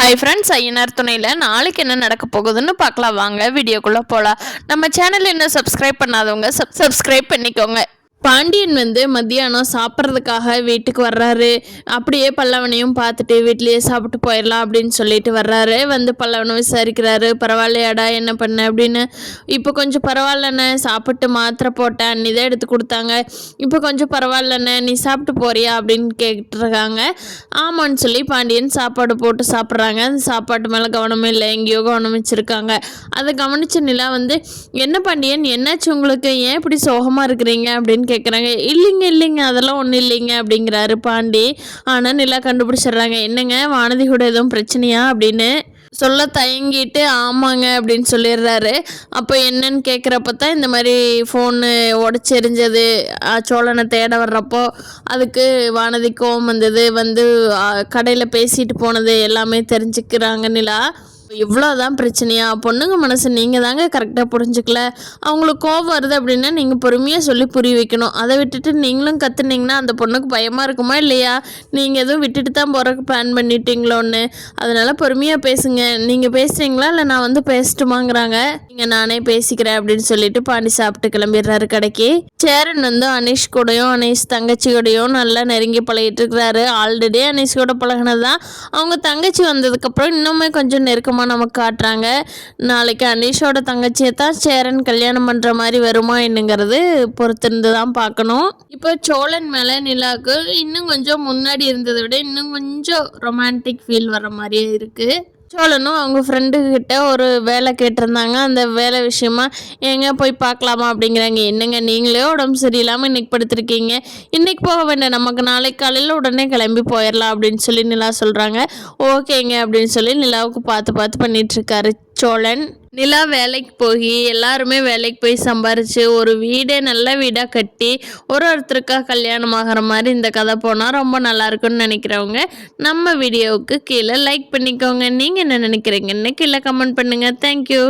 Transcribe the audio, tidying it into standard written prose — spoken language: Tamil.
ஹை ஃப்ரெண்ட்ஸ், ஐயனார் துணையில் நாளைக்கு என்ன நடக்க போகுதுன்னு பார்க்கலாம். வாங்க வீடியோக்குள்ளே போகலாம். நம்ம சேனல் என்ன சப்ஸ்கிரைப் பண்ணாதவங்க சப்ஸ்கிரைப் பண்ணிக்கோங்க. பாண்டியன் மத்தியானம் சாப்பிட்றதுக்காக வீட்டுக்கு வர்றாரு. அப்படியே பல்லவனையும் பார்த்துட்டு வீட்லேயே சாப்பிட்டு போயிடலாம் அப்படின்னு சொல்லிட்டு வர்றாரு. பல்லவனை விசாரிக்கிறாரு. பரவாயில்லையாடா, என்ன பண்ண அப்படின்னு. இப்போ கொஞ்சம் பரவாயில்லண்ணே, சாப்பிட்டு மாத்திரை போட்டேன், அன்னி தான் எடுத்து கொடுத்தாங்க. இப்போ கொஞ்சம் பரவாயில்லண்ணே, நீ சாப்பிட்டு போறியா அப்படின்னு கேட்டுருக்காங்க. ஆமான்னு சொல்லி பாண்டியன் சாப்பாடு போட்டு சாப்பிட்றாங்க. அந்த சாப்பாட்டு மேலே கவனமே இல்லை, எங்கேயோ கவனம் வச்சுருக்காங்க. அதை கவனிச்ச நிலா என்ன பாண்டியன், என்னாச்சு உங்களுக்கு, ஏன் இப்படி சோகமாக இருக்கிறீங்க அப்படின்னு கேட்குறாங்க. இல்லைங்க அதெல்லாம் ஒன்றும் இல்லைங்க அப்படிங்கிறாரு பாண்டி. ஆனால் நிலா கண்டுபிடிச்சிடுறாங்க. என்னங்க, வானதி கூட எதுவும் பிரச்சனையா அப்படின்னு சொல்ல தயங்கிட்டு ஆமாங்க அப்படின்னு சொல்லிடுறாரு. அப்போ என்னன்னு கேட்குறப்ப தான் இந்த மாதிரி ஃபோனு உடச்செறிஞ்சது, சோழனை தேட வர்றப்போ அதுக்கு வானதி கோவம் வந்தது, கடையில் பேசிட்டு போனது எல்லாமே தெரிஞ்சுக்கிறாங்க நிலா. இவ்வளோதான் பிரச்சனையா? பொண்ணுங்க மனசு நீங்கள் தாங்க கரெக்டாக புரிஞ்சுக்கல. அவங்களுக்கு கோவம் வருது அப்படின்னா நீங்கள் பொறுமையாக சொல்லி புரிய வைக்கணும். அதை விட்டுட்டு நீங்களும் கற்றுனீங்கன்னா அந்த பொண்ணுக்கு பயமாக இருக்குமா இல்லையா? நீங்கள் எதுவும் விட்டுட்டு தான் போகிறக்கு பிளான் பண்ணிட்டீங்களோன்னு. அதனால் பொறுமையாக பேசுங்க. நீங்கள் பேசுகிறீங்களா இல்லை நான் பேசட்டுமாங்கிறாங்க. நீங்கள் நானே பேசிக்கிறேன் அப்படின்னு சொல்லிட்டு பாண்டி சாப்பிட்டு கிளம்பிடுறாரு கடைக்கு. சேரன் அனீஷ் கூடயும் அனீஷ் தங்கச்சி கூடயும் நல்லா நெருங்கி பழகிட்டு இருக்கிறாரு. ஆல்ரெடி அனீஷ் கூட பழகினது தான். அவங்க தங்கச்சி வந்ததுக்கப்புறம் இன்னுமே கொஞ்சம் நெருக்கமாக நமக்கு காட்டுறாங்க. நாளைக்கு அனீஷோட தங்கச்சியை தான் சேரன் கல்யாணம் பண்ணுற மாதிரி வருமா என்னங்கிறது பொறுத்திருந்து தான் பார்க்கணும். இப்போ சோழன் மேலே நிலாவுக்கு இன்னும் கொஞ்சம் முன்னாடி இருந்ததை விட இன்னும் கொஞ்சம் ரொமான்டிக் ஃபீல் வர மாதிரியே இருக்குது. சோழனும் அவங்க ஃப்ரெண்டுக்கிட்ட ஒரு வேலை கேட்டிருந்தாங்க. அந்த வேலை விஷயமா எங்கே போய் பார்க்கலாமா அப்படிங்கிறாங்க. என்னங்க, நீங்களே உடம்பு சரியில்லாமல் இன்னைக்கு படுத்திருக்கீங்க, இன்னைக்கு போக வேண்டாம், நமக்கு நாளைக்கு காலையில் உடனே கிளம்பி போயிடலாம் அப்படின்னு சொல்லி நிலா சொல்கிறாங்க. ஓகேங்க அப்படின்னு சொல்லி நிலாவுக்கு பார்த்து பண்ணிகிட்ருக்காரு சோழன். நிலா வேலைக்கு போய் எல்லாருமே வேலைக்கு போய் சம்பாரித்து ஒரு வீடே நல்ல வீடாக கட்டி ஒருத்தருக்காக கல்யாணம் ஆகிற மாதிரி இந்த கதை போனால் ரொம்ப நல்லாயிருக்குன்னு நினைக்கிறவங்க நம்ம வீடியோவுக்கு கீழே லைக் பண்ணிக்கோங்க. நீங்கள் என்ன நினைக்கிறீங்கன்னு கீழே கமெண்ட் பண்ணுங்கள். தேங்க்யூ.